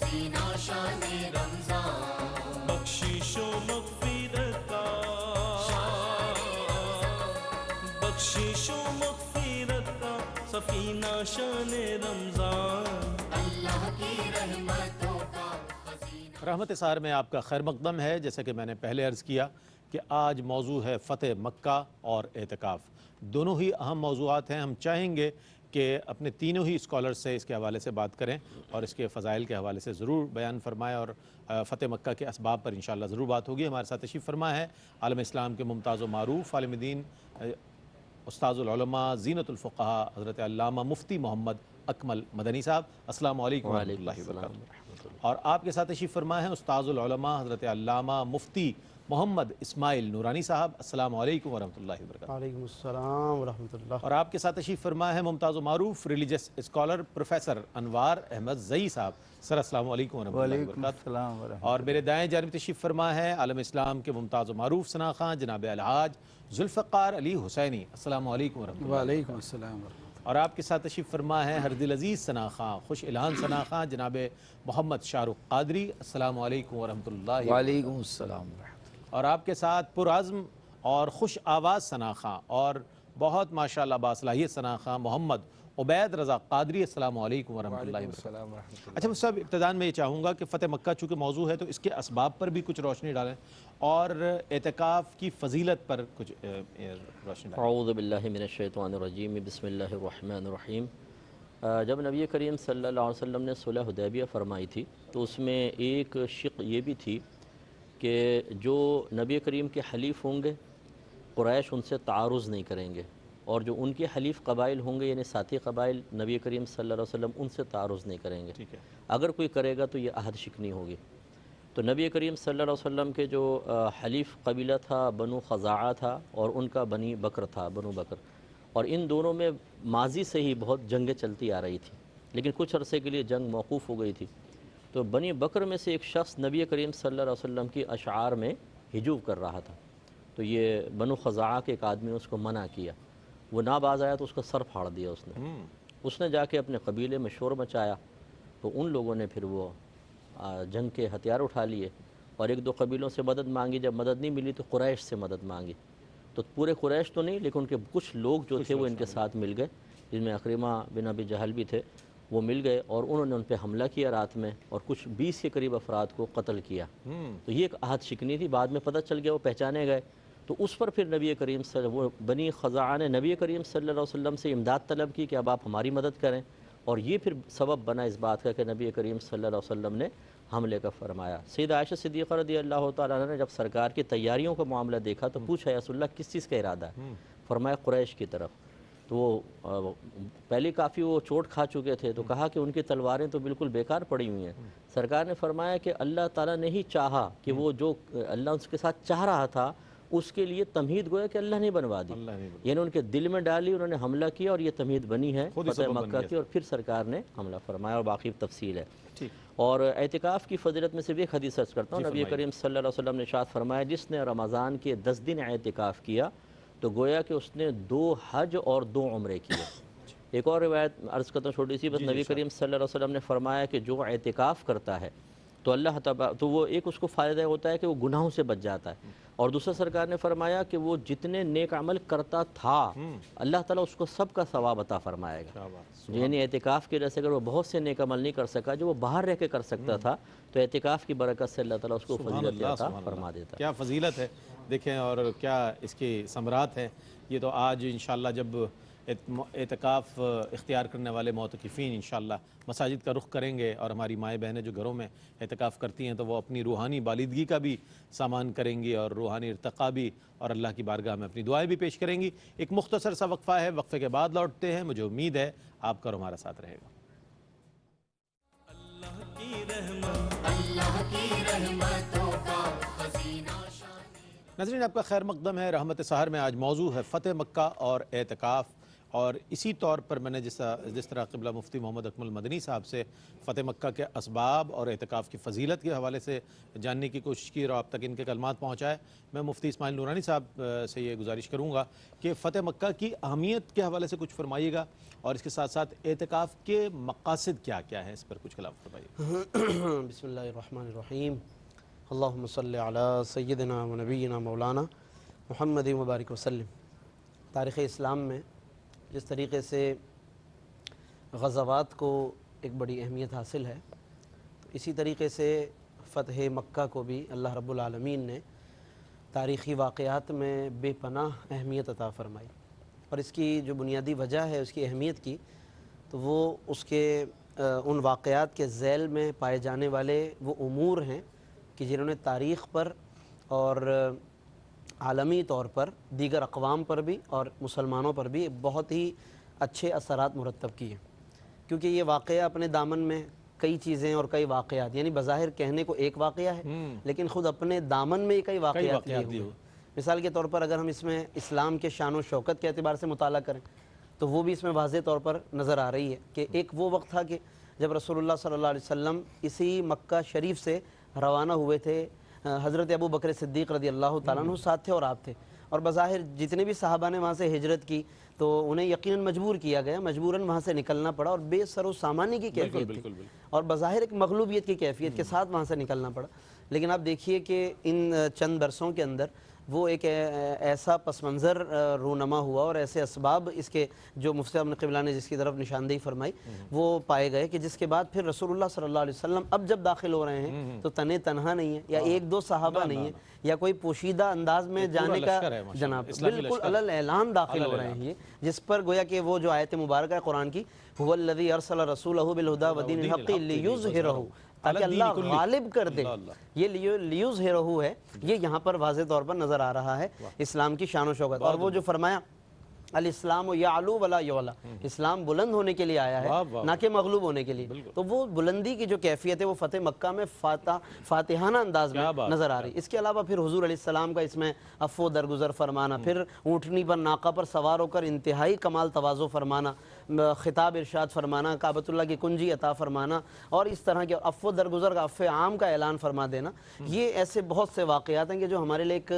خزینہ شان رمضان، بخشش و مغفرت کا، بخشش و مغفرت کا سفینہ شان رمضان، اللہ کی رحمتوں کا خزینہ۔ رحمت سحر میں آپ کا خیر مقدم ہے۔ جیسا کہ میں نے پہلے عرض کیا کہ آج موضوع ہے فتح مکہ اور اعتکاف۔ دونوں ہی اہم موضوعات ہیں۔ ہم چاہیں گے کہ اپنے تینوں ہی اسکالر سے اس کے حوالے سے بات کریں اور اس کے فضائل کے حوالے سے ضرور بیان فرمائیں، اور فتح مکہ کے اسباب پر انشاءاللہ ضرور بات ہوگی۔ ہمارے ساتھ تشریف فرما ہے عالم اسلام کے ممتاز و معروف عالم دین، استاذ العلماء، زینت الفقہاء، حضرت علامہ مفتی محمد اکمل مدنی صاحب۔ السلام علیکم ورحمۃ اللہ وبرکاتہ۔ اور آپ کے ساتھ تشریف فرما ہے استاذ العلماء حضرت علامہ مفتی محمد اسماعیل نورانی صاحب۔ السلام علیکم ورحمۃ اللہ وبرکاتہ۔ وعلیکم السلام ورحمۃ اللہ۔ اور آپ کے ساتھ تشریف فرما ہے ممتاز و معروف ریلیجس اسکالر پروفیسر انوار احمد زئی صاحب۔ سر السلام علیکم ورحمۃ اللہ وبرکاتہ۔ السلام ورحمۃ اور میرے دائیں جانب تشریف فرما ہے عالم اسلام کے ممتاز و معروف ثنا خواں جناب الحاج ذوالفقار علی حسینی۔ السلام علیکم ورحمۃ اللہ۔ وعلیکم السلام ورحمۃ اور آپ کے ساتھ تشریف فرما ہے ہر دل عزیز ثنا خواں، خوش الہان ثنا خواں جناب محمد شاہ رخ قادری۔ السلام علیکم ورحمۃ اللہ۔ وعلیکم السلام ورحمۃ اور آپ کے ساتھ پرعزم اور خوش آواز ثنا خواں اور بہت ماشاءاللہ باصلاحیت ثنا خواں محمد عبید رضا قادری۔ السلام علیکم ورحمۃ اللہ وبرکاتہ۔ السلام ورحمۃ اللہ۔ اچھا صاحب، ابتداءً میں یہ چاہوں گا کہ فتح مکہ چونکہ موضوع ہے تو اس کے اسباب پر بھی کچھ روشنی ڈالیں اور اعتکاف کی فضیلت پر کچھ روشنی ڈالیں۔ اعوذ باللہ من الشیطان الرجیم، بسم اللہ الرحمن الرحیم۔ جب نبی کریم صلی اللہ علیہ وسلم نے صلح حدیبیہ فرمائی تھی تو اس میں ایک شق یہ بھی تھی کہ جو نبی کریم کے حلیف ہوں گے قریش ان سے تعارض نہیں کریں گے، اور جو ان کے حلیف قبائل ہوں گے یعنی ساتھی قبائل نبی کریم صلی اللہ علیہ وسلم ان سے تعارض نہیں کریں گے۔ ٹھیک ہے۔ اگر کوئی کرے گا تو یہ عہد شکنی ہوگی۔ تو نبی کریم صلی اللہ علیہ وسلم کے جو حلیف قبیلہ تھا بنو خزاعہ تھا اور ان کا بنی بکر تھا بنو بکر، اور ان دونوں میں ماضی سے ہی بہت جنگیں چلتی آ رہی تھی، لیکن کچھ عرصے کے لیے جنگ موقوف ہو گئی تھی۔ تو بنی بکر میں سے ایک شخص نبی کریم صلی اللہ علیہ وسلم کی اشعار میں ہجوم کر رہا تھا، تو یہ بنو خزاعہ کے ایک آدمی نے اس کو منع کیا، وہ نہ باز آیا تو اس کا سر پھاڑ دیا اس نے جا کے اپنے قبیلے میں شور مچایا، تو ان لوگوں نے پھر وہ جنگ کے ہتھیار اٹھا لیے اور ایک دو قبیلوں سے مدد مانگی۔ جب مدد نہیں ملی تو قریش سے مدد مانگی، تو پورے قریش تو نہیں لیکن ان کے کچھ لوگ جو تھے وہ ان کے ساتھ مل گئے، جن میں اکرمہ بن ابی جہل بھی تھے، وہ مل گئے اور انہوں نے ان پہ حملہ کیا رات میں اور کچھ 20 کے قریب افراد کو قتل کیا۔ تو یہ ایک عہد شکنی تھی، بعد میں پتہ چل گیا وہ پہچانے گئے، تو اس پر پھر نبی کریم وہ بنی خزاعہ نے نبی کریم صلی اللہ علیہ وسلم سے امداد طلب کی کہ اب آپ ہماری مدد کریں، اور یہ پھر سبب بنا اس بات کا کہ نبی کریم صلی اللہ علیہ وسلم نے حملے کا فرمایا۔ سیدہ عائشہ صدیقہ رضی اللہ تعالیٰ عنہ نے جب سرکار کی تیاریوں کا معاملہ دیکھا تو پوچھا یا رسول اللہ کس چیز کا ارادہ ہے؟ فرمایا قریش کی طرف۔ تو وہ پہلے کافی وہ چوٹ کھا چکے تھے، تو کہا کہ ان کی تلواریں تو بالکل بیکار پڑی ہوئی ہیں۔ سرکار نے فرمایا کہ اللہ تعالیٰ نے ہی چاہا کہ وہ جو اللہ اس کے ساتھ چاہ رہا تھا اس کے لیے تمہید گویا کہ اللہ نے بنوا دی، یعنی ان کے دل میں ڈالی، انہوں نے حملہ کیا اور یہ تمہید بنی ہے فتح مکہ کی، اور پھر سرکار نے حملہ فرمایا اور باقی تفصیل ہے۔ اور اعتکاف کی فضیلت میں سے بھی ایک حدیث عرض کرتا ہوں، نبی کریم صلی اللہ علیہ وسلم نے ارشاد فرمایا جس نے رمضان کے 10 دن اعتکاف کیا تو گویا کہ اس نے 2 حج اور 2 عمرے کیے۔ ایک اور روایت عرض کرتا ہوں چھوٹی سی، بس نبی کریم صلی اللہ علیہ وسلم نے فرمایا کہ جو اعتکاف کرتا ہے تو اللہ تعالیٰ تو وہ ایک اس کو فائدہ ہوتا ہے کہ وہ گناہوں سے بچ جاتا ہے، اور دوسرا سرکار نے فرمایا کہ وہ جتنے نیک عمل کرتا تھا اللہ تعالیٰ اس کو سب کا ثواب عطا فرمائے گا۔ یعنی اعتکاف کی وجہ سے اگر وہ بہت سے نیک عمل نہیں کر سکا جو وہ باہر رہ کے کر سکتا تھا تو اعتکاف کی برکت سے اللہ تعالیٰ اس کو فضیلت عطا فرما دیتا ہے۔ کیا فضیلت ہے دیکھیں، اور کیا اس کی ثمرات ہیں۔ یہ تو آج انشاءاللہ جب اعتکاف اختیار کرنے والے معتکفین انشاءاللہ مساجد کا رخ کریں گے اور ہماری مائیں بہنیں جو گھروں میں اعتکاف کرتی ہیں تو وہ اپنی روحانی بالیدگی کا بھی سامان کریں گی اور روحانی ارتقاء بھی، اور اللہ کی بارگاہ میں اپنی دعائیں بھی پیش کریں گی۔ ایک مختصر سا وقفہ ہے، وقفے کے بعد لوٹتے ہیں، مجھے امید ہے آپ کا اور ہمارا ساتھ رہے گا۔ اللہ کی رحمتوں کا خزینہ شان۔ ناظرین، آپ کا خیر مقدم ہے۔ رحمت سحر میں آج موضوع ہے فتح مکہ اور اعتکاف، اور اسی طور پر میں نے جس طرح قبلہ مفتی محمد اکمل مدنی صاحب سے فتح مکہ کے اسباب اور اعتکاف کی فضیلت کے حوالے سے جاننے کی کوشش کی اور آپ تک ان کے کلمات پہنچائے، میں مفتی اسماعیل نورانی صاحب سے یہ گزارش کروں گا کہ فتح مکہ کی اہمیت کے حوالے سے کچھ فرمائیے گا، اور اس کے ساتھ ساتھ اعتکاف کے مقاصد کیا کیا ہیں، اس پر کچھ کلام فرمائیے۔ بسم اللہ الرحمن الرحیم، اللہم صلی علی سیدنا و نبینا مولانا محمد مبارک وسلم۔ تاریخ اسلام میں جس طریقے سے غزوات کو ایک بڑی اہمیت حاصل ہے، تو اسی طریقے سے فتح مکہ کو بھی اللہ رب العالمین نے تاریخی واقعات میں بے پناہ اہمیت عطا فرمائی، اور اس کی جو بنیادی وجہ ہے اس کی اہمیت کی، تو وہ اس کے ان واقعات کے ذیل میں پائے جانے والے وہ امور ہیں کہ جنہوں نے تاریخ پر اور عالمی طور پر دیگر اقوام پر بھی اور مسلمانوں پر بھی بہت ہی اچھے اثرات مرتب کیے، کیونکہ یہ واقعہ اپنے دامن میں کئی چیزیں اور کئی واقعات، یعنی بظاہر کہنے کو ایک واقعہ ہے لیکن خود اپنے دامن میں کئی واقعات لیے ہوئے۔ مثال کے طور پر اگر ہم اس میں اسلام کے شان و شوکت کے اعتبار سے مطالعہ کریں تو وہ بھی اس میں واضح طور پر نظر آ رہی ہے کہ ایک وہ وقت تھا کہ جب رسول اللہ صلی اللہ علیہ وسلم اسی مکہ شریف سے روانہ ہوئے تھے، حضرت ابو بکر صدیق رضی اللہ تعالیٰ عنہ ساتھ تھے اور آپ تھے، اور بظاہر جتنے بھی صحابہ نے وہاں سے ہجرت کی تو انہیں یقیناً مجبور کیا گیا، مجبوراً وہاں سے نکلنا پڑا، اور بے سر و سامانی کی کیفیت تھی اور بظاہر ایک مغلوبیت کی کیفیت کے ساتھ وہاں سے نکلنا پڑا۔ لیکن آپ دیکھیے کہ ان چند برسوں کے اندر وہ ایک ایسا پس منظر رونما ہوا اور ایسے اسباب اس کے جو مفتی صاحب نے قبلہ نے جس کی طرف نشاندہی فرمائی وہ پائے گئے کہ جس کے بعد پھر رسول اللہ صلی اللہ علیہ وسلم اب جب داخل ہو رہے ہیں تو تنہا نہیں ہے یا ایک دو صحابہ نہیں ہے یا کوئی پوشیدہ انداز میں جانے کا جناب، بالکل علی اعلان داخل ہو رہے ہیں یہ، جس پر گویا کہ وہ جو آیت مبارکہ ہے قرآن کی، هو الذی ارسل رسولہ بالہدی ودین الحق لیظہرہ، تاکہ اللہ غالب کر دے، یہ لیظہرہ ہے، یہ یہاں پر واضح طور پر نظر آ رہا ہے اسلام کی شان و شوکت۔ اور وہ جو فرمایا الاسلام یعلو ولا یعلا، اسلام بلند ہونے کے لیے آیا ہے نہ کہ مغلوب ہونے کے لیے، تو وہ بلندی کی جو کیفیت ہے وہ فتح مکہ میں فاتحانہ انداز میں نظر آ رہی۔ اس کے علاوہ پھر حضور علیہ السلام کا اس میں عفو و درگزر فرمانا، پھر اونٹنی پر ناقہ پر سوار ہو کر انتہائی کمال تواضع فرمانا، خطاب ارشاد فرمانا، کعبۃ اللہ کی کنجی عطا فرمانا، اور اس طرح کے عفو و درگزر کا عفو عام کا اعلان فرما دینا، یہ ایسے بہت سے واقعات ہیں کہ جو ہمارے لیے ایک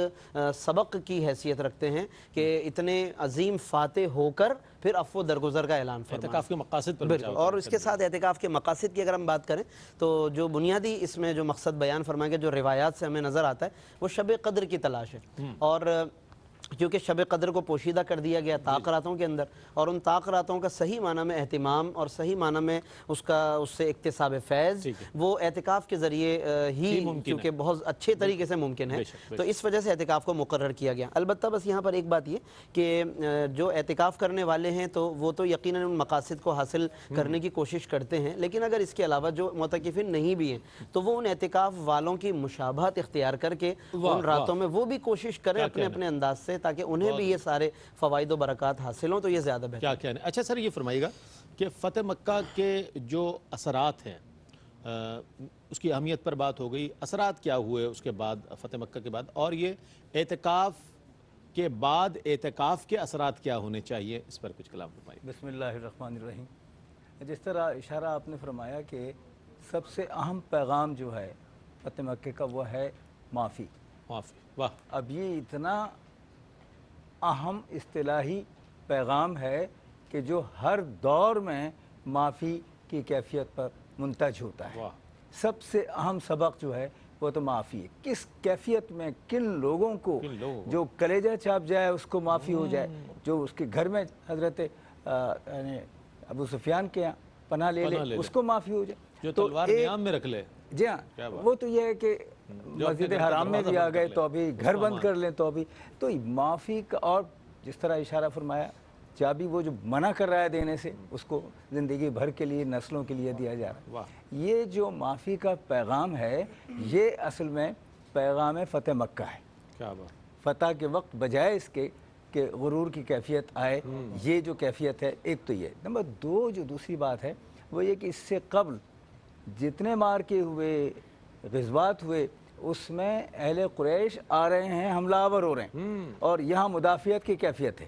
سبق کی حیثیت رکھتے ہیں کہ اتنے عظیم فاتح ہو کر پھر عفو درگزر کا اعلان فرمانا۔ اعتکاف کے مقاصد پر اور اس کے ساتھ اعتکاف کے مقاصد کی اگر ہم بات کریں تو جو بنیادی اس میں جو مقصد بیان فرمایا گیا جو روایات سے ہمیں نظر آتا ہے وہ شب قدر کی تلاش ہے، اور کیونکہ شب قدر کو پوشیدہ کر دیا گیا طاق راتوں کے اندر، اور ان طاق راتوں کا صحیح معنی میں اہتمام اور صحیح معنی میں اس سے اکتساب فیض وہ اعتکاف کے ذریعے ہی کیونکہ بہت اچھے طریقے سے ممکن ہے، تو اس وجہ سے اعتکاف کو مقرر کیا گیا۔ البتہ بس یہاں پر ایک بات یہ کہ جو اعتکاف کرنے والے ہیں تو وہ تو یقیناً ان مقاصد کو حاصل کرنے کی کوشش کرتے ہیں، لیکن اگر اس کے علاوہ جو معتکفین نہیں بھی ہیں تو وہ ان اعتکاف والوں کی مشابہت اختیار کر کے ان راتوں میں وہ بھی کوشش کریں اپنے اپنے انداز سے تاکہ انہیں بھی یہ سارے فوائد و برکات حاصل ہوں، تو یہ زیادہ بہتر کیا کیا ہے۔ اچھا سر یہ فرمائیے گا کہ فتح مکہ کے جو اثرات ہیں اس کی اہمیت پر بات ہو گئی، اثرات کیا ہوئے اس کے بعد فتح مکہ کے بعد، اور یہ اعتکاف کے بعد اعتکاف کے اثرات کیا ہونے چاہیے، اس پر کچھ کلام فرمائیے۔ بسم اللہ الرحمن الرحیم۔ جس طرح اشارہ آپ نے فرمایا کہ سب سے اہم پیغام جو ہے فتح مکہ کا وہ ہے معافی۔ معافی، واہ، اب یہ اتنا اہم اصطلاحی پیغام ہے کہ جو ہر دور میں معافی کی کیفیت پر منتج ہوتا ہے۔ سب سے اہم سبق جو ہے وہ تو معافی ہے، کس کیفیت میں کن لوگوں کو جو کلیجہ چاپ جائے اس کو معافی ہو جائے، جو اس کے گھر میں حضرت ابو سفیان کے پناہ لے لے اس کو معافی ہو جائے، جو تلوار نیام میں رکھ لے۔ جی ہاں، وہ تو یہ ہے کہ مسجد حرام میں بھی آ گئے تو ابھی گھر بند کر لیں تو ابھی تو معافی کا، اور جس طرح اشارہ فرمایا چابی وہ جو منع کر رہا ہے دینے سے اس کو زندگی بھر کے لیے نسلوں کے لیے دیا جا رہا ہے۔ یہ جو معافی کا پیغام ہے یہ اصل میں پیغام فتح مکہ ہے۔ کیا بات، فتح کے وقت بجائے اس کے کہ غرور کی کیفیت آئے، یہ جو کیفیت ہے ایک تو یہ۔ نمبر دو جو دوسری بات ہے وہ یہ کہ اس سے قبل جتنے مار کے ہوئے غزوات ہوئے اس میں اہل قریش آ رہے ہیں، حملہ آور ہو رہے ہیں، اور یہاں مدافعت کی کیفیت ہے،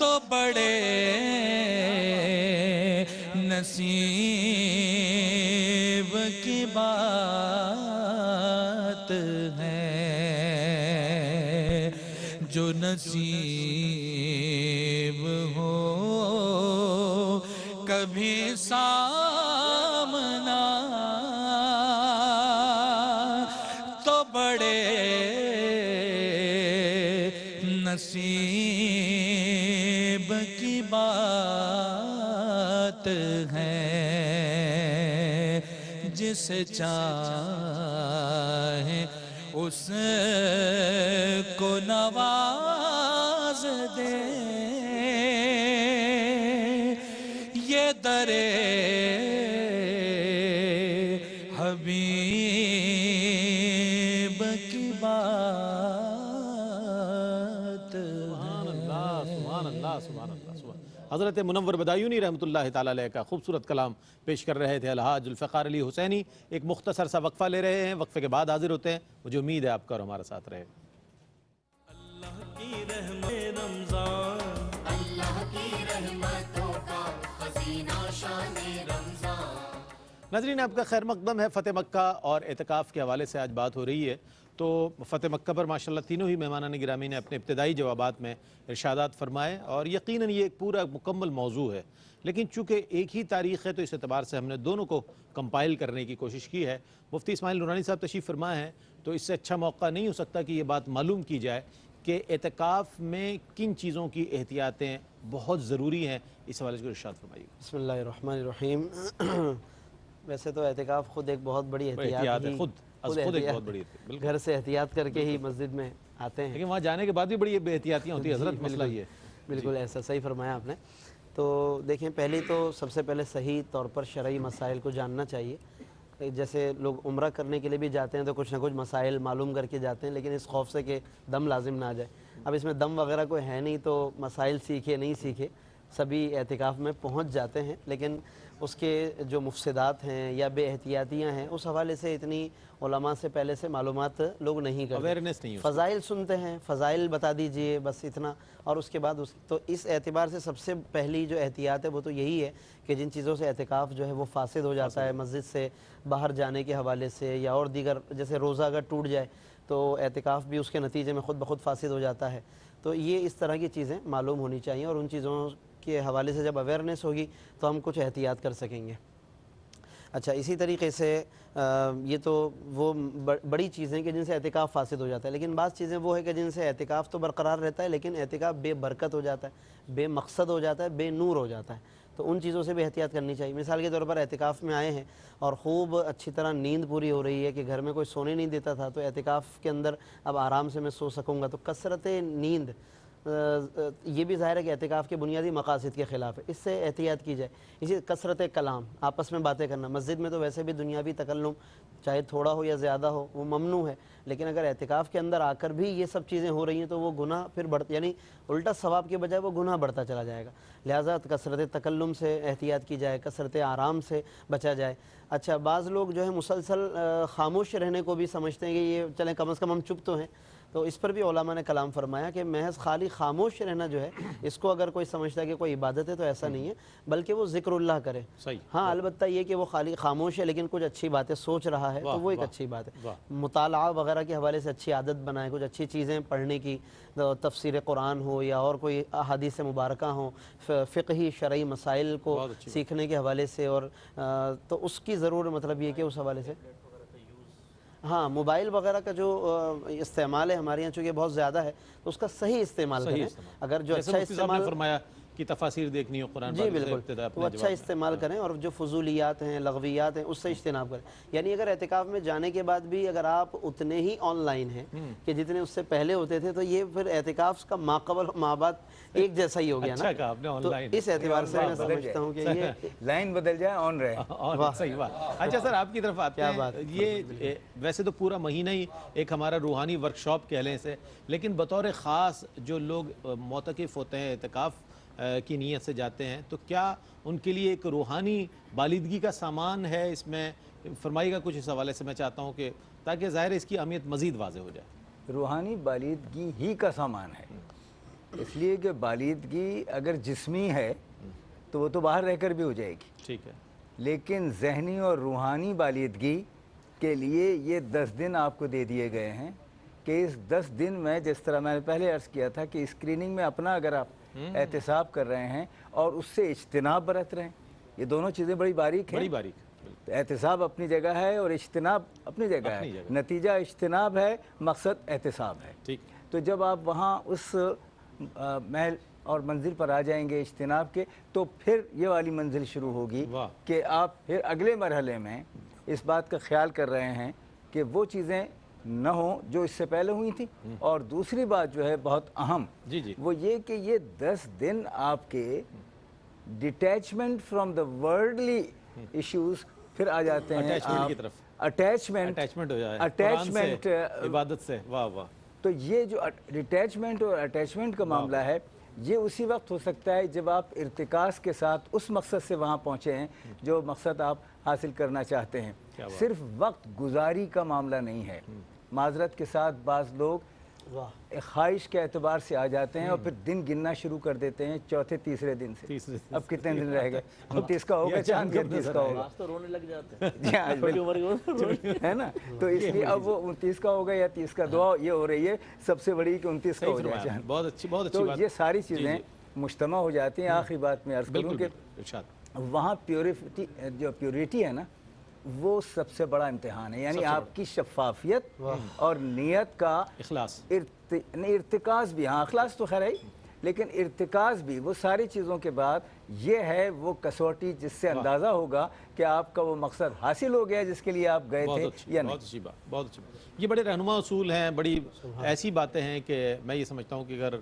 تو بڑے نصیب کی بات ہے جو نصیب ہو کبھی سامنا تو بڑے نصیب کی بات ہے جسے چاہے اس کو نواز دے یہ درے حبیب کی بات سبحان اللہ سبحان اللہ سبحان اللہ سبحان حضرت منور بدایونی رحمۃ اللہ تعالیٰ علیہ کا خوبصورت کلام پیش کر رہے تھے الحاج ذوالفقار علی حسینی. ایک مختصر سا وقفہ لے رہے ہیں, وقفے کے بعد حاضر ہوتے ہیں. مجھے امید ہے آپ کا اور ہمارا ساتھ رہے. اللہ کی رحمت رمضان, اللہ کی رحمتوں کا خزینہ شان رمضان. ناظرین آپ کا خیر مقدم ہے. فتح مکہ اور اعتکاف کے حوالے سے آج بات ہو رہی ہے. تو فتح مکہ پر ماشاءاللہ تینوں ہی مہمانان گرامی نے اپنے ابتدائی جوابات میں ارشادات فرمائے, اور یقیناً یہ ایک پورا مکمل موضوع ہے. لیکن چونکہ ایک ہی تاریخ ہے تو اس اعتبار سے ہم نے دونوں کو کمپائل کرنے کی کوشش کی ہے. مفتی اسماعیل نورانی صاحب تشریف فرما ہیں, تو اس سے اچھا موقع نہیں ہو سکتا کہ یہ بات معلوم کی جائے کہ اعتکاف میں کن چیزوں کی احتیاطیں بہت ضروری ہیں. اس حوالے سے ارشاد فرمائیے. بسم اللہ الرحمن الرحیم. ویسے تو اعتکاف خود ایک بہت بڑی احتیاط احتیاط ہے, ہی خود ایک بہت بڑی احتیاط. بالکل, گھر سے احتیاط کر کے ہی مسجد میں آتے ہیں. لیکن وہاں جانے کے بعد بھی بڑی بے احتیاطیاں ہوتی ہیں حضرت, مسئلہ یہ ہے. بالکل ایسا صحیح فرمایا آپ نے. تو دیکھیں پہلی تو سب سے پہلے صحیح طور پر شرعی مسائل کو جاننا چاہیے. جیسے لوگ عمرہ کرنے کے لیے بھی جاتے ہیں تو کچھ نہ کچھ مسائل معلوم کر کے جاتے ہیں, لیکن اس خوف سے کہ دم لازم نہ آ جائے. اب اس میں دم وغیرہ کوئی ہے نہیں تو مسائل سیکھے نہیں سیکھے سبھی اعتکاف میں پہنچ جاتے ہیں, لیکن اس کے جو مفسدات ہیں یا بے احتیاطیاں ہیں اس حوالے سے اتنی علماء سے پہلے سے معلومات لوگ نہیں کرتے. اویئرنیس نہیں ہے. فضائل سنتے ہیں, فضائل بتا دیجئے بس اتنا, اور اس کے بعد تو اس اعتبار سے سب سے پہلی جو احتیاط ہے وہ تو یہی ہے کہ جن چیزوں سے اعتکاف جو ہے وہ فاسد ہو جاتا ہے, مسجد سے باہر جانے کے حوالے سے یا اور دیگر, جیسے روزہ اگر ٹوٹ جائے تو اعتکاف بھی اس کے نتیجے میں خود بخود فاسد ہو جاتا ہے. تو یہ اس طرح کی چیزیں معلوم ہونی چاہیے, اور ان چیزوں کے حوالے سے جب اویئرنیس ہوگی تو ہم کچھ احتیاط کر سکیں گے. اچھا, اسی طریقے سے یہ تو وہ بڑی چیزیں کہ جن سے اعتکاف فاسد ہو جاتا ہے, لیکن بعض چیزیں وہ ہے کہ جن سے اعتکاف تو برقرار رہتا ہے لیکن اعتکاف بے برکت ہو جاتا ہے, بے مقصد ہو جاتا ہے, بے نور ہو جاتا ہے. تو ان چیزوں سے بھی احتیاط کرنی چاہیے. مثال کے طور پر اعتکاف میں آئے ہیں اور خوب اچھی طرح نیند پوری ہو رہی ہے کہ گھر میں کوئی سونے نہیں دیتا تھا, تو اعتکاف کے اندر اب آرام سے میں سو سکوں گا. تو کثرت نیند یہ بھی ظاہر ہے کہ اعتکاف کے بنیادی مقاصد کے خلاف ہے, اس سے احتیاط کی جائے. اسی کثرت کلام, آپس میں باتیں کرنا. مسجد میں تو ویسے بھی دنیاوی تکلم چاہے تھوڑا ہو یا زیادہ ہو وہ ممنوع ہے, لیکن اگر اعتکاف کے اندر آ کر بھی یہ سب چیزیں ہو رہی ہیں تو وہ گناہ پھر بڑھتا, یعنی الٹا ثواب کے بجائے وہ گناہ بڑھتا چلا جائے گا. لہٰذا کثرت تکلم سے احتیاط کی جائے, کثرت آرام سے بچا جائے. اچھا, بعض لوگ جو ہے مسلسل خاموش رہنے کو بھی سمجھتے ہیں کہ یہ چلیں کم از کم ہم چپ تو ہیں, تو اس پر بھی علماء نے کلام فرمایا کہ محض خالی خاموش رہنا جو ہے اس کو اگر کوئی سمجھتا ہے کہ کوئی عبادت ہے تو ایسا نہیں ہے, بلکہ وہ ذکر اللہ کرے. صحیح. ہاں, البتہ یہ کہ وہ خالی خاموش ہے لیکن کچھ اچھی باتیں سوچ رہا ہے تو وہ ایک اچھی بات ہے. مطالعہ وغیرہ کے حوالے سے اچھی عادت بنائے, کچھ اچھی چیزیں پڑھنے کی, تفسیر قرآن ہو یا اور کوئی احادیث مبارکہ ہوں, فقہی شرعی مسائل کو سیکھنے کے حوالے سے, اور تو اس کی ضرور مطلب یہ کہ اس حوالے سے ہاں موبائل وغیرہ کا جو استعمال ہے ہمارے یہاں چونکہ بہت زیادہ ہے تو اس کا صحیح استعمال کریں. اگر جو اچھا استعمال فرمایا کی تفاسیر دیکھنی ہو قرآن جی بالکل وہ اچھا استعمال کریں, اور جو فضولیات ہیں لغویات ہیں اس سے اجتناب کریں. یعنی اگر اعتکاف میں جانے کے بعد بھی اگر آپ اتنے ہی آن لائن ہیں کہ جتنے اس سے پہلے ہوتے تھے تو یہ پھر اعتکاف کا ماقبل مابعد ایک جیسا ہی ہو گیا نا. تو اس اعتبار سے میں سمجھتا ہوں کہ یہ لائن بدل جائے آن رہے. صحیح بات. اچھا سر, آپ کی طرف آتے ہیں, یہ ویسے تو پورا مہینہ ہی ایک ہمارا روحانی ورکشاپ کہہ لیں اسے, لیکن بطور خاص جو لوگ معتکف ہوتے ہیں اعتکاف کی نیت سے جاتے ہیں تو کیا ان کے لیے ایک روحانی بالیدگی کا سامان ہے؟ اس میں فرمائیے گا کچھ اس حوالے سے. میں چاہتا ہوں کہ تاکہ ظاہر اس کی اہمیت مزید واضح ہو جائے. روحانی بالیدگی ہی کا سامان ہے. اس لیے کہ بالیدگی اگر جسمی ہے تو وہ تو باہر رہ کر بھی ہو جائے گی، ٹھیک ہے، لیکن ذہنی اور روحانی بالیدگی کے لیے یہ 10 دن آپ کو دے دیے گئے ہیں کہ اس 10 دن میں، جس طرح میں نے پہلے عرض کیا تھا کہ اسکریننگ میں اپنا اگر آپ احتساب کر رہے ہیں اور اس سے اجتناب برت رہے ہیں، یہ دونوں چیزیں بڑی باریک ہیں. بڑی باریک، بالکل. احتساب اپنی جگہ ہے اور اجتناب اپنی جگہ اپنی ہے. جگہ. نتیجہ اجتناب ہے، مقصد احتساب ہے. ٹھیک. تو جب آپ وہاں اس محل اور منزل پر آ جائیں گے اجتناب کے، تو پھر یہ والی منزل شروع ہوگی واہ. کہ آپ پھر اگلے مرحلے میں اس بات کا خیال کر رہے ہیں کہ وہ چیزیں نہ ہوں جو اس سے پہلے ہوئی تھیں. اور دوسری بات جو ہے بہت اہم، جی جی، وہ یہ کہ یہ 10 دن آپ کے detachment from the worldly issues پھر آ جاتے ہیں. اٹیچمنٹ کی طرف، اٹیچمنٹ ہو جائے اٹیچمنٹ قرآن سے، عبادت سے. واہ واہ. تو یہ جو ڈیٹیچمنٹ اور اٹیچمنٹ کا معاملہ ہے، یہ اسی وقت ہو سکتا ہے جب آپ ارتکاز کے ساتھ اس مقصد سے وہاں پہنچے ہیں جو مقصد آپ حاصل کرنا چاہتے ہیں. صرف وقت گزاری کا معاملہ نہیں ہے. معذرت کے ساتھ بعض لوگ ایک خواہش کے اعتبار سے آ جاتے ہیں اور پھر دن گننا شروع کر دیتے ہیں چوتھے تیسرے دن سے. اب کتنے دن رہ گئے؟ 29 کا ہوگا، چاند 29 کا ہوگا. آج تو رونے لگ جاتے ہیں. جی ہاں، چھوٹی عمر کے ہے نا. تو اس لیے اب وہ 29 کا ہوگا یا 30 کا. دعا یہ ہو رہی ہے سب سے بڑی کہ 29 کا ہو جائے چاند. بہت اچھی، بہت اچھی تو بات. یہ ساری چیزیں مجتمع ہو جاتی ہیں. آخری بات میں عرض کروں کہ وہاں پیوریٹی ہے نا، وہ سب سے بڑا امتحان ہے. یعنی آپ کی شفافیت اور نیت کا اخلاص، ارتکاز بھی. ہاں اخلاص تو خیر ہے، لیکن ارتکاز بھی. وہ ساری چیزوں کے بعد یہ ہے وہ کسوٹی جس سے اندازہ ہوگا کہ آپ کا وہ مقصد حاصل ہو گیا جس کے لیے آپ گئے تھے یا نہیں. بہت اچھی بات، بہت اچھی بات. یہ بڑے رہنما اصول ہیں، بڑی ایسی باتیں ہیں کہ میں یہ سمجھتا ہوں کہ اگر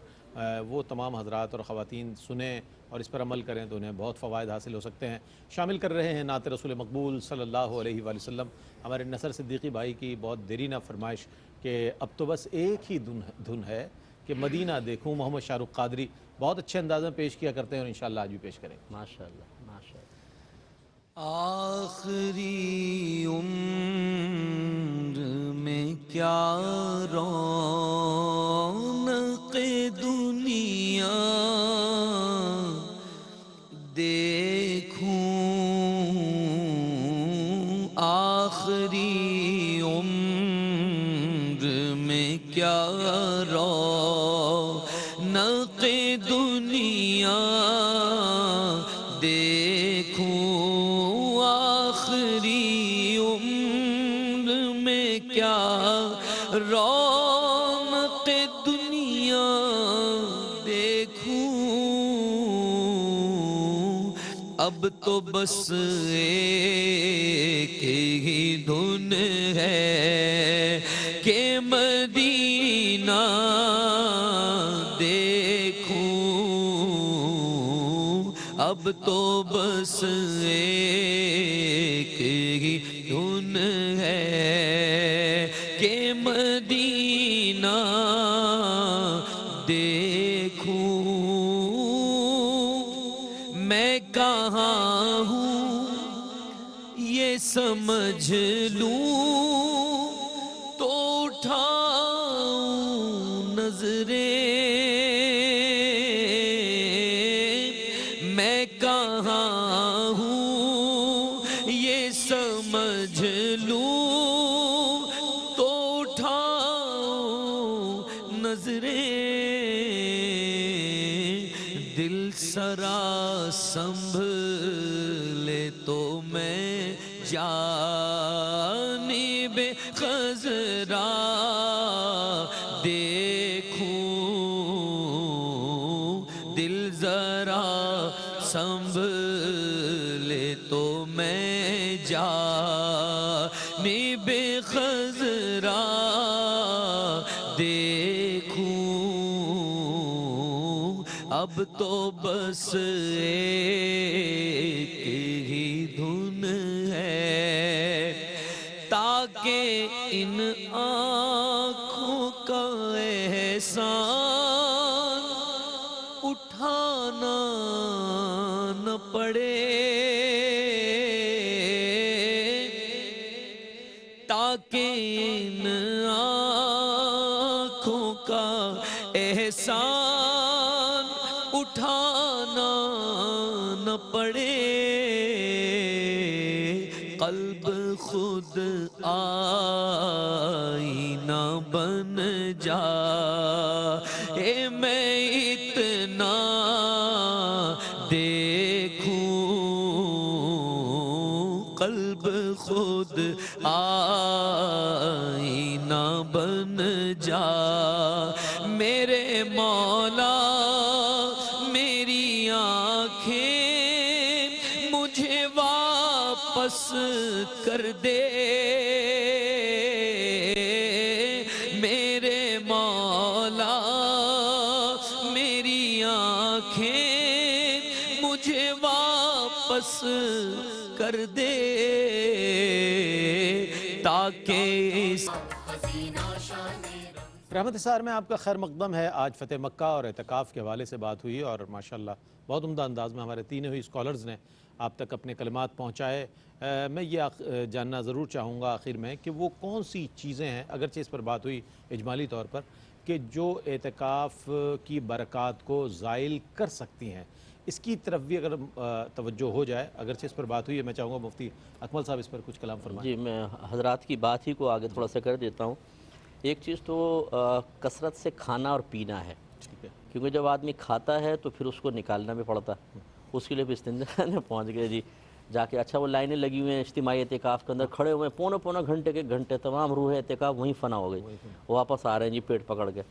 وہ تمام حضرات اور خواتین سنیں اور اس پر عمل کریں تو انہیں بہت فوائد حاصل ہو سکتے ہیں. شامل کر رہے ہیں نعت رسول مقبول صلی اللہ علیہ وآلہ وسلم. ہمارے نصر صدیقی بھائی کی بہت دیرینہ فرمائش کہ اب تو بس ایک ہی دھن ہے کہ مدینہ دیکھوں. محمد شاہ رخ قادری بہت اچھے انداز میں پیش کیا کرتے ہیں اور انشاءاللہ آج بھی پیش کریں گے. ماشاءاللہ ماشاءاللہ. آخری عمر میں کیا رونق دنیا دیکھوں، آخری عمر میں کیا رونق دنیا دیکھوں، آخری عمر میں کیا رونق دنیا دیکھوں. اب تو بس ایک ہی دھن ہے کہ مدینہ دیکھوں. اب تو بس ایک ہی دھن ہے کہ مدینہ دیکھوں. میں کہاں ہوں یہ سمجھ لوں تو اٹھاؤں نظریں. میں کہاں ہوں یہ سمجھ لوں تو اٹھاؤں نظریں. دل سرا سنبھلے تو میں جانب خضرا دیکھوں. دل ذرا سنبھلے تو میں جانب خضرا دیکھوں. اب تو بس ایک ہی دھن ہے تاکہ ان آنکھوں کا احسان اٹھانا نہ پڑے. تاکہ ان آنکھوں کا احسان آنا نہ پڑے قلب خود آئینہ بن جائے میں اتنا دیکھوں قلب خود آئینہ بن جا میرے مولا میری آنکھیں مجھے واپس کر دے میرے مولا میری آنکھیں مجھے واپس کر دے تاکہ اس رحمت اسار میں آپ کا خیر مقدم ہے. آج فتح مکہ اور اعتکاف کے حوالے سے بات ہوئی اور ماشاءاللہ بہت عمدہ انداز میں ہمارے تینوں ہی اسکالرز نے آپ تک اپنے کلمات پہنچائے. میں یہ جاننا ضرور چاہوں گا آخر میں کہ وہ کون سی چیزیں ہیں, اگرچہ اس پر بات ہوئی اجمالی طور پر, کہ جو اعتکاف کی برکات کو زائل کر سکتی ہیں. اس کی طرف بھی اگر توجہ ہو جائے, اگرچہ اس پر بات ہوئی ہے, میں چاہوں گا مفتی اکمل صاحب اس پر کچھ کلام فرمائیں. جی میں حضرات کی بات ہی کو آگے تھوڑا سا کر دیتا ہوں. ایک چیز تو کثرت سے کھانا اور پینا ہے, کیونکہ جب آدمی کھاتا ہے تو پھر اس کو نکالنا بھی پڑتا. اس کے لیے بھی استنجا نے پہنچ گئے جی جا کے. اچھا وہ لائنیں لگی ہوئے ہیں اجتماعی اعتکاف کے اندر, کھڑے ہوئے ہیں پونا گھنٹے کے گھنٹے, تمام روح اعتکاف وہیں فنا ہو گئی, واپس آ رہے ہیں جی پیٹ پکڑ کے.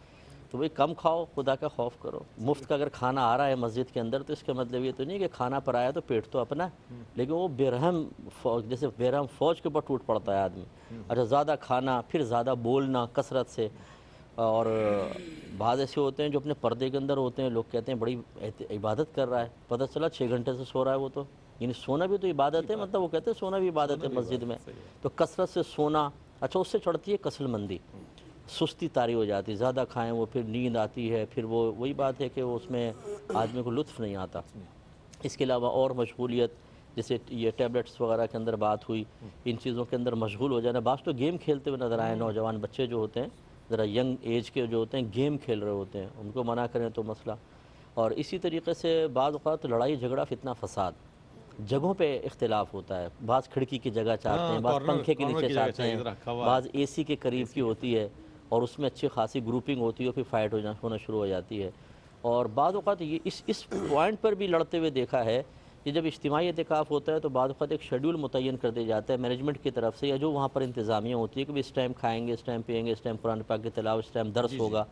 تو بھئی کم کھاؤ, خدا کا خوف کرو. مفت کا اگر کھانا آ رہا ہے مسجد کے اندر تو اس کا مطلب یہ تو نہیں کہ کھانا پر آیا تو پیٹ تو اپنا ہے, لیکن وہ بےرحم فوج, جیسے بےرحم فوج کے اوپر ٹوٹ پڑتا ہے آدمی. اچھا زیادہ کھانا, پھر زیادہ بولنا کثرت سے. اور بعض ایسے ہوتے ہیں جو اپنے پردے کے اندر ہوتے ہیں, لوگ کہتے ہیں بڑی عبادت کر رہا ہے, پتہ چلا 6 گھنٹے سے سو رہا ہے وہ تو, یعنی سونا بھی تو عبادت ہے, مطلب وہ کہتے ہیں سونا بھی عبادت ہے مسجد میں. تو کثرت سے سونا, اچھا اس سے چڑھتی ہے کسل مندی, سستی طاری ہو جاتی, زیادہ کھائیں وہ پھر نیند آتی ہے, پھر وہی بات ہے کہ اس میں آدمی کو لطف نہیں آتا. اس کے علاوہ اور مشغولیت, جیسے یہ ٹیبلٹس وغیرہ کے اندر بات ہوئی, ان چیزوں کے اندر مشغول ہو جانا. بعض تو گیم کھیلتے ہوئے نظر آئے, نوجوان بچے جو ہوتے ہیں ذرا ینگ ایج کے جو ہوتے ہیں گیم کھیل رہے ہوتے ہیں, ان کو منع کریں تو مسئلہ. اور اسی طریقے سے بعض اوقات لڑائی جھگڑا فتنہ فساد, جگہوں پہ اختلاف ہوتا ہے. بعض کھڑکی کی جگہ چاہتے ہیں, بعض پنکھے کے نیچے چاہتے ہیں, بعض اے سی کے قریب کی ہوتی ہے, اور اس میں اچھی خاصی گروپنگ ہوتی ہے, پھر فائٹ ہونا شروع ہو جاتی ہے. اور بعض اوقات یہ اس پوائنٹ پر بھی لڑتے ہوئے دیکھا ہے کہ جب اجتماعی اعتکاف ہوتا ہے تو بعض اوقات ایک شیڈول متعین کر دیا جاتا ہے مینجمنٹ کی طرف سے, یا جو وہاں پر انتظامیہ ہوتی ہے کہ اس ٹائم کھائیں گے, اس ٹائم پیئیں گے, اس ٹائم قرآن پاک کی تلاوت, اس ٹائم درس ہوگا.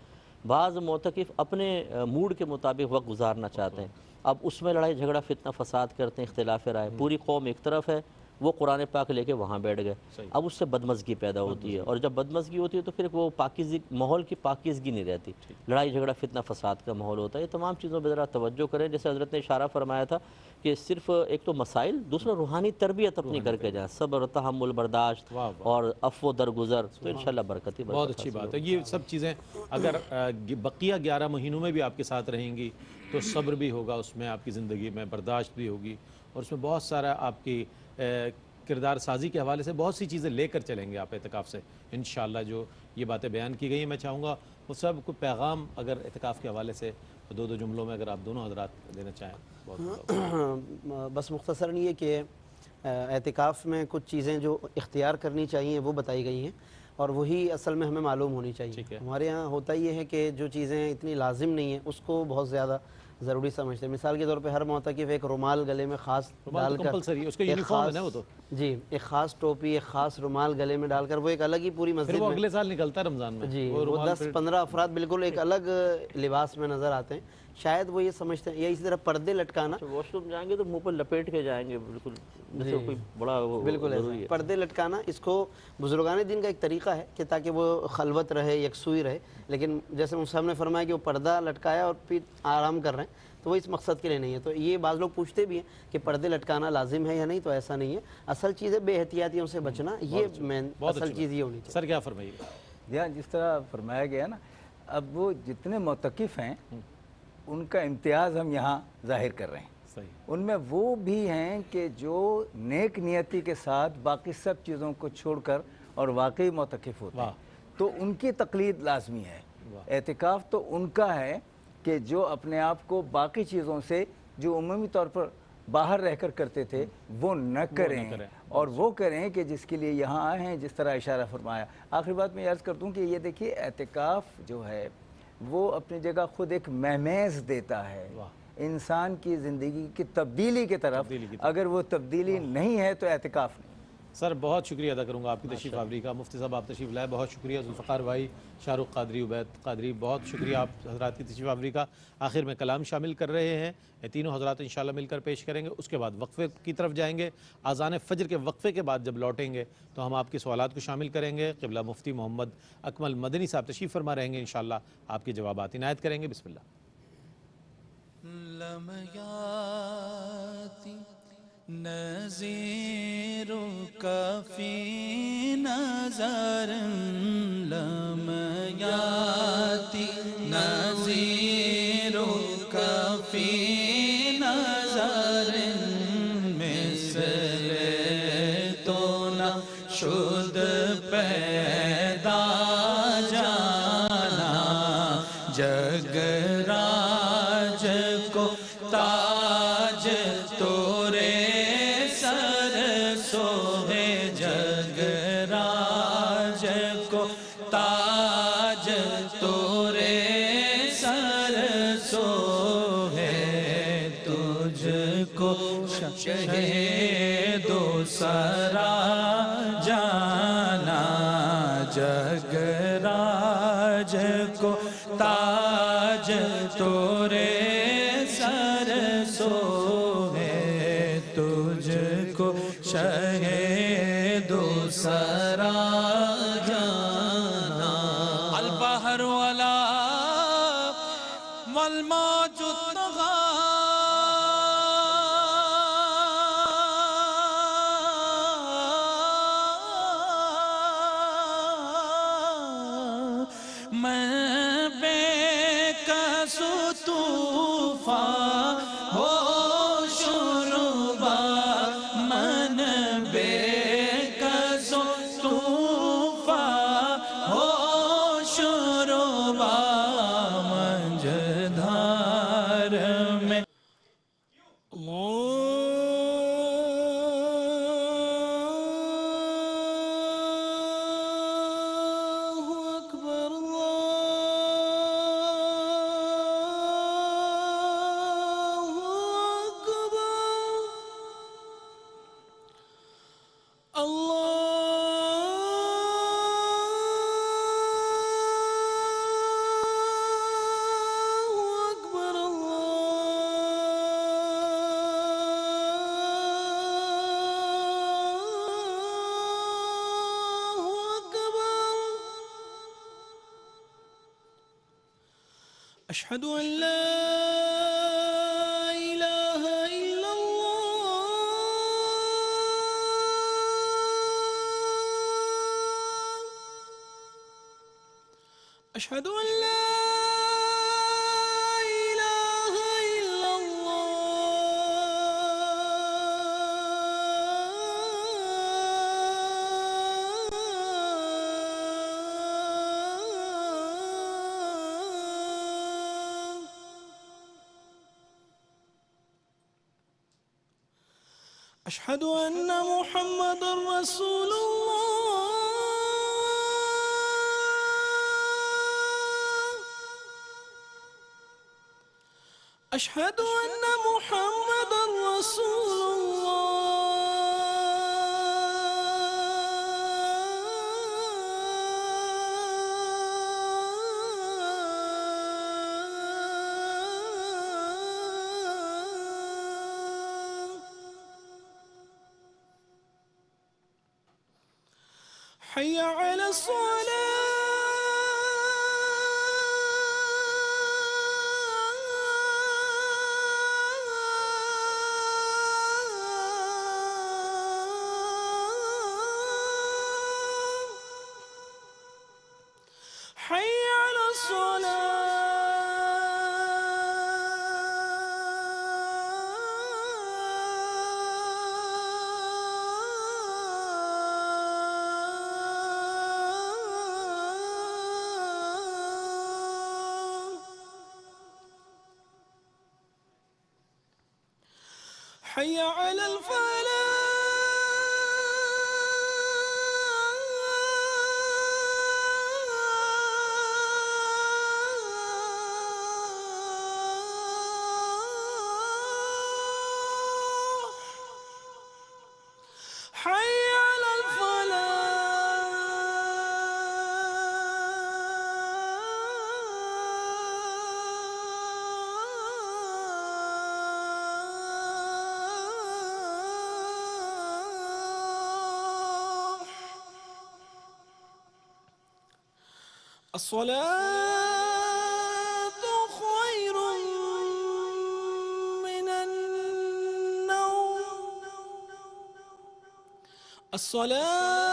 بعض معتکف اپنے موڈ کے مطابق وقت گزارنا چاہتے ہیں, اب اس میں لڑائی جھگڑا فتنہ فساد کرتے ہیں, اختلاف رائے. پوری قوم ایک طرف ہے, وہ قرآن پاک لے کے وہاں بیٹھ گئے, اب اس سے بدمزگی پیدا ہوتی ہے, اور جب بدمزگی ہوتی ہے تو پھر وہ پاکیزگی, ماحول کی پاکیزگی نہیں رہتی, لڑائی جھگڑا فتنہ فساد کا ماحول ہوتا ہے. یہ تمام چیزوں پہ ذرا توجہ کریں. جیسے حضرت نے اشارہ فرمایا تھا کہ صرف ایک تو مسائل, دوسرا روحانی تربیت اپنی کر کے جائیں, صبر, تحمل, برداشت اور عفو درگزر, تو انشاءاللہ برکت ہی برکت. بہت اچھی بات ہے. یہ سب چیزیں اگر بقیہ 11 مہینوں میں بھی آپ کے ساتھ رہیں گی تو صبر بھی ہوگا اس میں, آپ کی زندگی میں برداشت بھی ہوگی, اور اس میں بہت سارا آپ کی کردار سازی کے حوالے سے بہت سی چیزیں لے کر چلیں گے آپ اعتکاف سے انشاءاللہ. جو یہ باتیں بیان کی گئی ہیں, میں چاہوں گا وہ سب کو پیغام اگر اعتکاف کے حوالے سے 2 جملوں میں اگر آپ دونوں حضرات دینا چاہیں. بس مختصراً یہ کہ اعتکاف میں کچھ چیزیں جو اختیار کرنی چاہیے وہ بتائی گئی ہیں, اور وہی اصل میں ہمیں معلوم ہونی چاہیے. ہمارے ہاں ہوتا یہ ہے کہ جو چیزیں اتنی لازم نہیں ہیں اس کو بہت زیادہ ضروری سمجھتے ہیں. مثال کے طور پہ ہر معتکف ایک رومال گلے میں خاص ڈال کر, اس کا یونیفارم ہے نا وہ تو, جی ایک خاص ٹوپی, ایک خاص رومال گلے میں ڈال کر وہ ایک الگ ہی پوری مسجد وہ میں, اگلے سال نکلتا ہے رمضان میں, جی وہ 10-15 افراد بالکل ایک الگ لباس میں نظر آتے ہیں. شاید وہ یہ سمجھتے ہیں. یا اسی طرح پردے لٹکانا, واش روم جائیں گے تو منہ پر لپیٹ کے جائیں گے, بالکل جیسے کوئی بڑا بالکل ضروری ہے. پردے لٹکانا اس کو بزرگان دین کا ایک طریقہ ہے کہ تاکہ وہ خلوت رہے, یکسوئی رہے. لیکن جیسے مصعب نے فرمایا کہ وہ پردہ لٹکایا اور پھر آرام کر رہے ہیں, تو وہ اس مقصد کے لیے نہیں ہے. تو یہ بعض لوگ پوچھتے بھی ہیں کہ پردے لٹکانا لازم ہے یا نہیں, تو ایسا نہیں ہے. اصل چیز ہے بے احتیاطیوں سے بچنا, یہ مین اصل چیز یہ ہونی چاہیے. سر کیا فرمائیے؟ جہاں جس طرح فرمایا گیا نا, اب وہ جتنے معتکف ہیں ان کا امتیاز ہم یہاں ظاہر کر رہے ہیں. ان میں وہ بھی ہیں کہ جو نیک نیتی کے ساتھ باقی سب چیزوں کو چھوڑ کر اور واقعی معتکف ہوتے ہیں, تو ان کی تقلید لازمی ہے. اعتکاف تو ان کا ہے کہ جو اپنے آپ کو باقی چیزوں سے جو عمومی طور پر باہر رہ کر کرتے تھے وہ نہ کریں اور وہ کریں کہ جس کے لیے یہاں آئے ہیں، جس طرح اشارہ فرمایا۔ آخری بات میں عرض کر دوں کہ یہ دیکھیے اعتکاف جو ہے وہ اپنی جگہ خود ایک مہمیز دیتا ہے انسان کی زندگی کی تبدیلی کی طرف، اگر وہ تبدیلی نہیں ہے تو اعتکاف نہیں۔ سر بہت شکریہ ادا کروں گا آپ کی تشریف آوری کا، مفتی صاحب آپ تشریف لائے، بہت شکریہ، ذوالفقار بھائی، شاہ رخ قادری، عبید قادری، بہت شکریہ آپ حضرات کی تشریف آوری کا۔ آخر میں کلام شامل کر رہے ہیں، یہ تینوں حضرات انشاءاللہ مل کر پیش کریں گے، اس کے بعد وقفے کی طرف جائیں گے، اذان فجر کے وقفے کے بعد جب لوٹیں گے تو ہم آپ کے سوالات کو شامل کریں گے۔ قبلہ مفتی محمد اکمل مدنی صاحب تشریف فرما رہیں گے، انشاءاللہ آپ کے جوابات عنایت کریں گے۔ بسم اللہ۔ لمحاتی نظیرک فی نظر، لمحاتی نظیرک فی نظر، مثل تو نہ شد پیدا جانا، جگ راج کو تاج تورے سر سوہے، جگ راج کو تاج تورے سر سوہے، تجھ کو شہید و سرا جانا، جگ راج کو تاج تورے سر سوہے، تجھ کو شہید و سرا جانا، البحر ولا والموج الطغى، میں بے کس طوفان ہو شربا، من بے کس طوفان ہو شربا، منجدھار میں اللہ اکبر، أشهد أن لا إله إلا الله، أشهد أن لا إله إلا الله، أشهد أن محمد رسول الله، أشهد أن محمد رسول الله، حي على الصلاة، حي على الصلاة، حي على الفلاح حي على الفلاح الصلاة خير من النوم الصلاة